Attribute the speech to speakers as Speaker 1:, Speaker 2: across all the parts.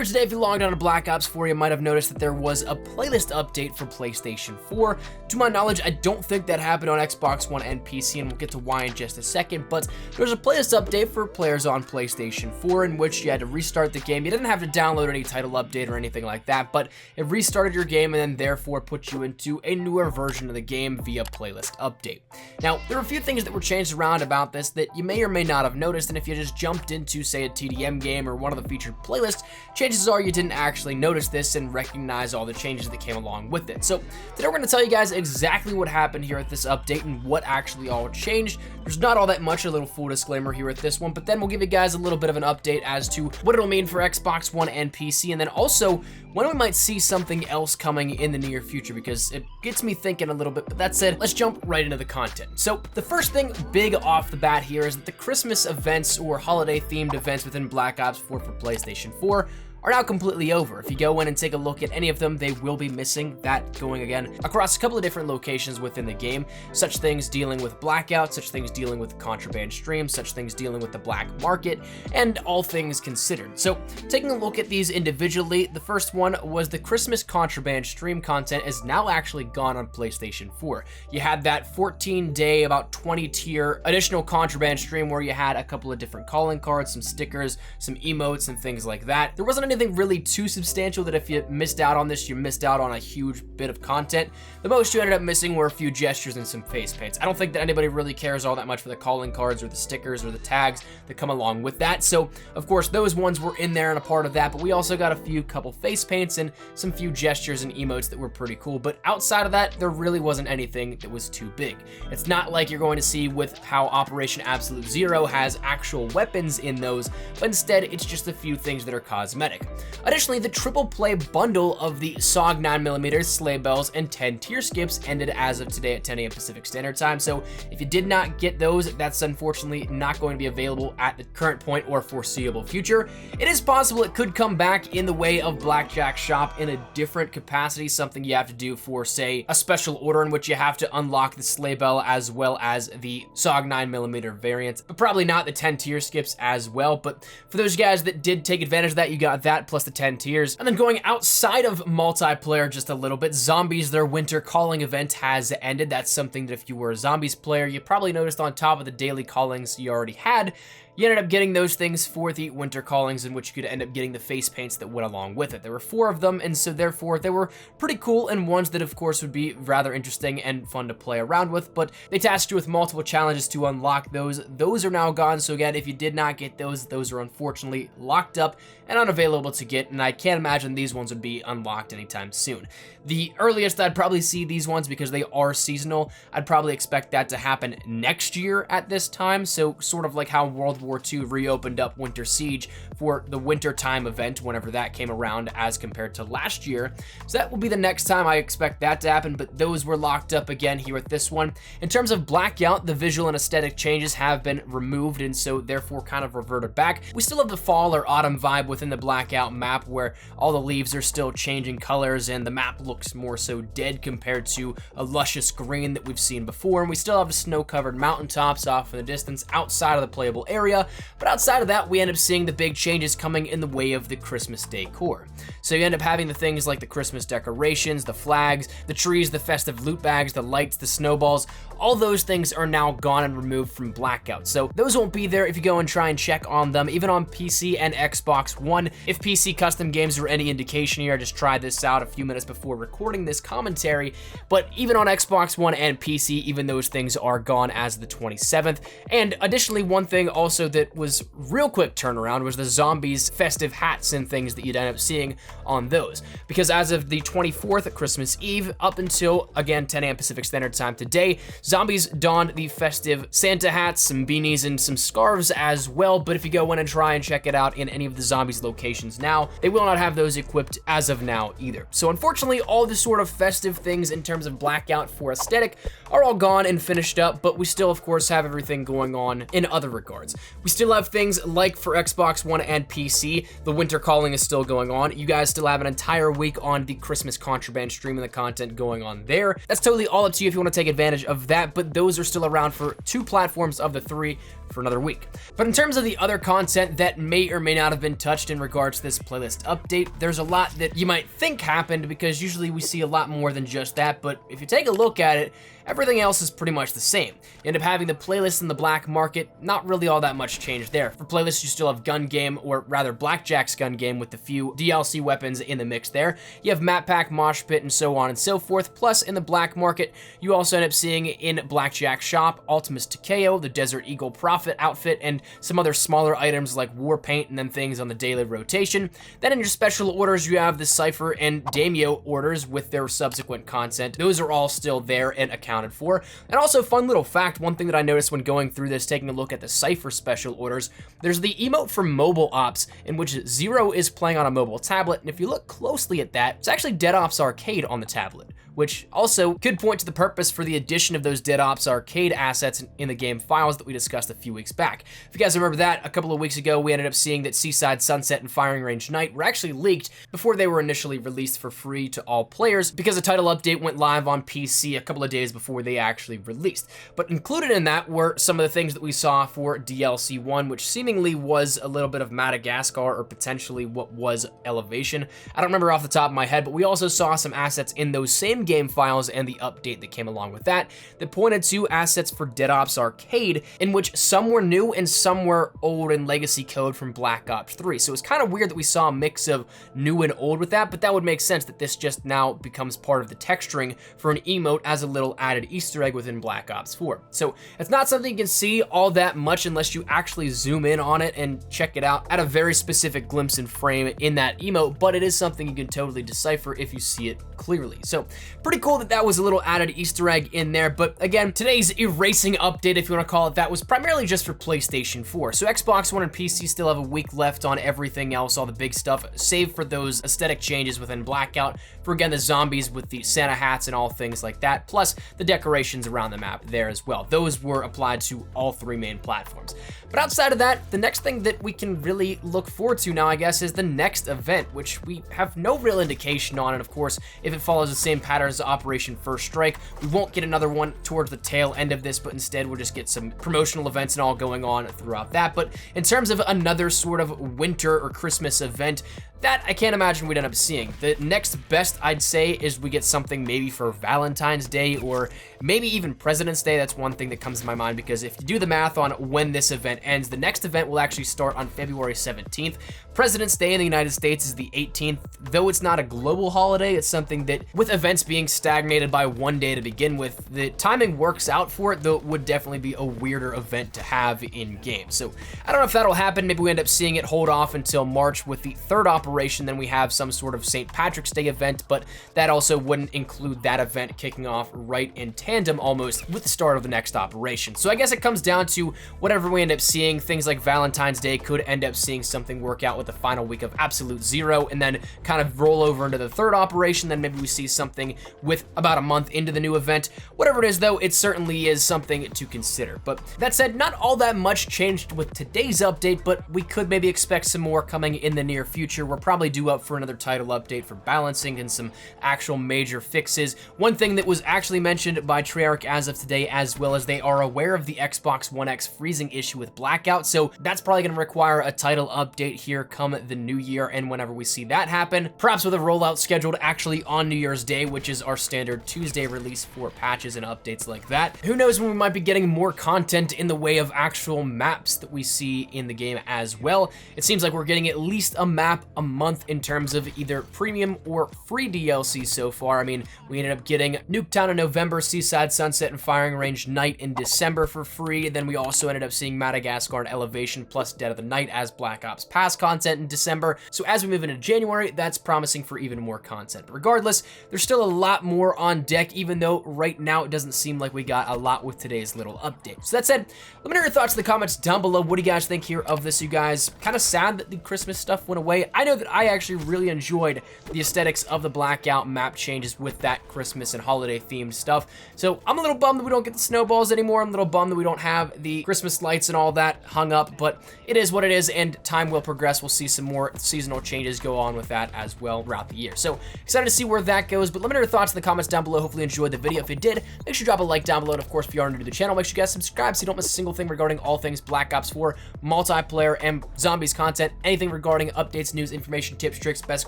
Speaker 1: Earlier today, if you logged on to Black Ops 4, you might have noticed that there was a playlist update for PlayStation 4. To my knowledge, I don't think that happened on Xbox One and PC, and we'll get to why in just a second, but there's a playlist update for players on PlayStation 4 in which you had to restart the game. You didn't have to download any title update or anything like that, but it restarted your game and then therefore put you into a newer version of the game via playlist update. Now, there are a few things that were changed around about this that you may or may not have noticed, and if you just jumped into, say, a TDM game or one of the featured playlists, chances are you didn't actually notice this and recognize all the changes that came along with it. So today we're going to tell you guys exactly what happened here at this update and what actually all changed. There's not all that much, a little full disclaimer here at this one, but then we'll give you guys a little bit of an update as to what it'll mean for Xbox One and PC, and then also when we might see something else coming in the near future, because it gets me thinking a little bit. But that said, let's jump right into the content. So the first thing big off the bat here is that the Christmas events or holiday themed events within Black Ops 4 for PlayStation 4 are now completely over. If you go in and take a look at any of them, they will be missing. That going again across a couple of different locations within the game, such things dealing with Blackout, such things dealing with contraband streams, such things dealing with the black market, and all things considered. So taking a look at these individually, the first one was the Christmas contraband stream content is now actually gone on PlayStation 4. You had that 14-day, about 20 tier additional contraband stream where you had a couple of different calling cards, some stickers, some emotes, and things like that. There wasn't anything really too substantial that if you missed out on this, you missed out on a huge bit of content. The most you ended up missing were a few gestures and some face paints. I don't think that anybody really cares all that much for the calling cards or the stickers or the tags that come along with that. So of course those ones were in there and a part of that, but we also got a couple face paints and some few gestures and emotes that were pretty cool. But outside of that, there really wasn't anything that was too big. It's not like you're going to see with how Operation Absolute Zero has actual weapons in those, but instead it's just a few things that are cosmetic. Additionally, the triple play bundle of the SOG 9mm, Sleigh Bells, and 10 tier skips ended as of today at 10 a.m. Pacific Standard Time. So if you did not get those, that's unfortunately not going to be available at the current point or foreseeable future. It is possible it could come back in the way of Blackjack Shop in a different capacity, something you have to do for, say, a special order in which you have to unlock the Sleigh Bell as well as the SOG 9mm variant, but probably not the 10 tier skips as well. But for those guys that did take advantage of that, you got that plus the 10 tiers. And then going outside of multiplayer just a little bit, Zombies, their winter calling event has ended. That's something that if you were a Zombies player, you probably noticed on top of the daily callings you already had, you ended up getting those things for the winter callings, in which you could end up getting the face paints that went along with it. There were 4 of them, and so therefore they were pretty cool, and ones that of course would be rather interesting and fun to play around with, but they tasked you with multiple challenges to unlock those. Those are now gone, so again, if you did not get those are unfortunately locked up and unavailable to get, and I can't imagine these ones would be unlocked anytime soon. The earliest I'd probably see these ones, because they are seasonal, I'd probably expect that to happen next year at this time, so sort of like how World War II reopened up Winter Siege for the winter time event whenever that came around as compared to last year. So that will be the next time I expect that to happen, but those were locked up again here with this one. In terms of Blackout, the visual and aesthetic changes have been removed and so therefore kind of reverted back. We still have the fall or autumn vibe within the Blackout map where all the leaves are still changing colors and the map looks more so dead compared to a luscious green that we've seen before, and we still have the snow-covered mountaintops off in the distance outside of the playable area. But outside of that, we end up seeing the big changes coming in the way of the Christmas decor. So you end up having the things like the Christmas decorations, the flags, the trees, the festive loot bags, the lights, the snowballs. All those things are now gone and removed from Blackout. So those won't be there if you go and try and check on them, even on PC and Xbox One. If PC custom games are any indication here, I just tried this out a few minutes before recording this commentary, but even on Xbox One and PC, even those things are gone as of the 27th. And additionally, one thing also that was real quick turnaround was the Zombies festive hats and things that you'd end up seeing on those. Because as of the 24th, Christmas Eve, up until, again, 10 a.m. Pacific Standard Time today, Zombies donned the festive Santa hats, some beanies, and some scarves as well. But if you go in and try and check it out in any of the Zombies locations now, they will not have those equipped as of now either. So unfortunately, all the sort of festive things in terms of Blackout for aesthetic are all gone and finished up, but we still, of course, have everything going on in other regards. We still have things like for Xbox One and PC, the winter calling is still going on. You guys still have an entire week on the Christmas contraband stream and the content going on there. That's totally all up to you if you want to take advantage of that. that, but those are still around for 2 platforms of the 3 for another week. But in terms of the other content that may or may not have been touched in regards to this playlist update, there's a lot that you might think happened, because usually we see a lot more than just that, but if you take a look at it, everything else is pretty much the same. You end up having the playlist in the black market, not really all that much change there. For playlists, you still have Gun Game, or rather Blackjack's Gun Game, with the few DLC weapons in the mix there. You have Map Pack, Mosh Pit, and so on and so forth. Plus, in the black market, you also end up seeing in Blackjack's shop, Ultimus Takeo, the Desert Eagle Prophet outfit, and some other smaller items like War Paint and then things on the daily rotation. Then in your special orders, you have the Cypher and Daimyo orders with their subsequent content. Those are all still there and accounted for. And also, fun little fact, one thing that I noticed when going through this, taking a look at the Cypher special orders, there's the emote for mobile ops, in which Zero is playing on a mobile tablet, and if you look closely at that, it's actually Dead Ops Arcade on the tablet, which also could point to the purpose for the addition of those Dead Ops Arcade assets in the game files that we discussed a few weeks back. If you guys remember that, a couple of weeks ago, we ended up seeing that Seaside Sunset and Firing Range Night were actually leaked before they were initially released for free to all players, because a title update went live on PC a couple of days before they actually released. But included in that were some of the things that we saw for DLC 1, which seemingly was a little bit of Madagascar, or potentially what was Elevation. I don't remember off the top of my head, but we also saw some assets in those same game files and the update that came along with that pointed to assets for Dead Ops Arcade, in which some were new and some were old in legacy code from Black Ops 3. So it's kind of weird that we saw a mix of new and old with that, but that would make sense that this just now becomes part of the texturing for an emote as a little added Easter egg within Black Ops 4. So it's not something you can see all that much unless you actually zoom in on it and check it out at a very specific glimpse and frame in that emote, but it is something you can totally decipher if you see it clearly. So pretty cool that that was a little added Easter egg in there. But again, today's erasing update, if you want to call it that, was primarily just for PlayStation 4. So Xbox One and PC still have a week left on everything else, all the big stuff, save for those aesthetic changes within Blackout, for again the zombies with the Santa hats and all things like that, plus the decorations around the map there as well. Those were applied to all 3 main platforms. But outside of that, the next thing that we can really look forward to now, I guess, is the next event, which we have no real indication on. And of course, if it follows the same pattern as Operation First Strike, we won't get another one towards the tail end of this, but instead we'll just get some promotional events and all going on throughout that. But in terms of another sort of winter or Christmas event, that I can't imagine we'd end up seeing. The next best, I'd say, is we get something maybe for Valentine's Day, or maybe even President's Day. That's one thing that comes to my mind, because if you do the math on when this event ends, the next event will actually start on February 17th. President's Day in the United States is the 18th. Though it's not a global holiday, it's something that, with events being stagnated by 1 day to begin with, the timing works out for it, though it would definitely be a weirder event to have in game. So I don't know if that'll happen. Maybe we end up seeing it hold off until March with the 3rd operation. Then we have some sort of St. Patrick's Day event, but that also wouldn't include that event kicking off right in tandem almost with the start of the next operation. So I guess it comes down to whatever we end up seeing. Things like Valentine's Day could end up seeing something work out with the final week of Absolute Zero, and then kind of roll over into the 3rd operation. Then maybe we see something with about a month into the new event. Whatever it is, though, it certainly is something to consider. But that said, not all that much changed with today's update, but we could maybe expect some more coming in the near future. We're probably due up for another title update for balancing and some actual major fixes. One thing that was actually mentioned by Treyarch as of today, as well as they are aware of the Xbox One X freezing issue with Blackout, so that's probably going to require a title update here come the new year, and whenever we see that happen, perhaps with a rollout scheduled actually on New Year's Day, which is our standard Tuesday release for patches and updates like that. Who knows when we might be getting more content in the way of actual maps that we see in the game as well. It seems like we're getting at least a map a month in terms of either premium or free DLC so far. I mean, we ended up getting Nuketown in November, Seaside Sunset and Firing Range Night in December for free. Then we also ended up seeing Madagascar and Elevation plus Dead of the Night as Black Ops Pass content in December. So as we move into January, that's promising for even more content. But regardless, there's still a lot more on deck, even though right now it doesn't seem like we got a lot with today's little update. So that said, let me know your thoughts in the comments down below. What do you guys think here of this, you guys? Kind of sad that the Christmas stuff went away. I know that I actually really enjoyed the aesthetics of the Blackout map changes with that Christmas and holiday themed stuff. So I'm a little bummed that we don't get the snowballs anymore. I'm a little bummed that we don't have the Christmas lights and all that hung up, but it is what it is, and time will progress. We'll see some more seasonal changes go on with that as well throughout the year. So excited to see where that goes, but let me know your your thoughts in the comments down below. Hopefully you enjoyed the video. If you did, make sure you drop a like down below. And of course, if you are new to the channel, make sure you guys subscribe so you don't miss a single thing regarding all things Black Ops 4, multiplayer, and zombies content. Anything regarding updates, news, information, tips, tricks, best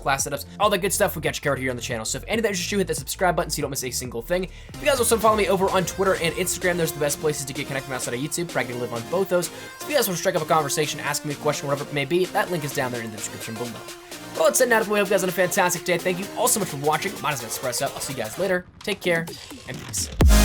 Speaker 1: class setups, all that good stuff, we got you covered here on the channel. So if any of that interests you, hit that subscribe button so you don't miss a single thing. If you guys also follow me over on Twitter and Instagram, there's the best places to get connected outside of YouTube. Probably gonna live on both those. So if you guys want to strike up a conversation, ask me a question, whatever it may be, that link is down there in the description below. Well, it's now. I hope you guys have a fantastic day. Thank you all so much for watching. My name is Espresso. I'll see you guys later. Take care and peace.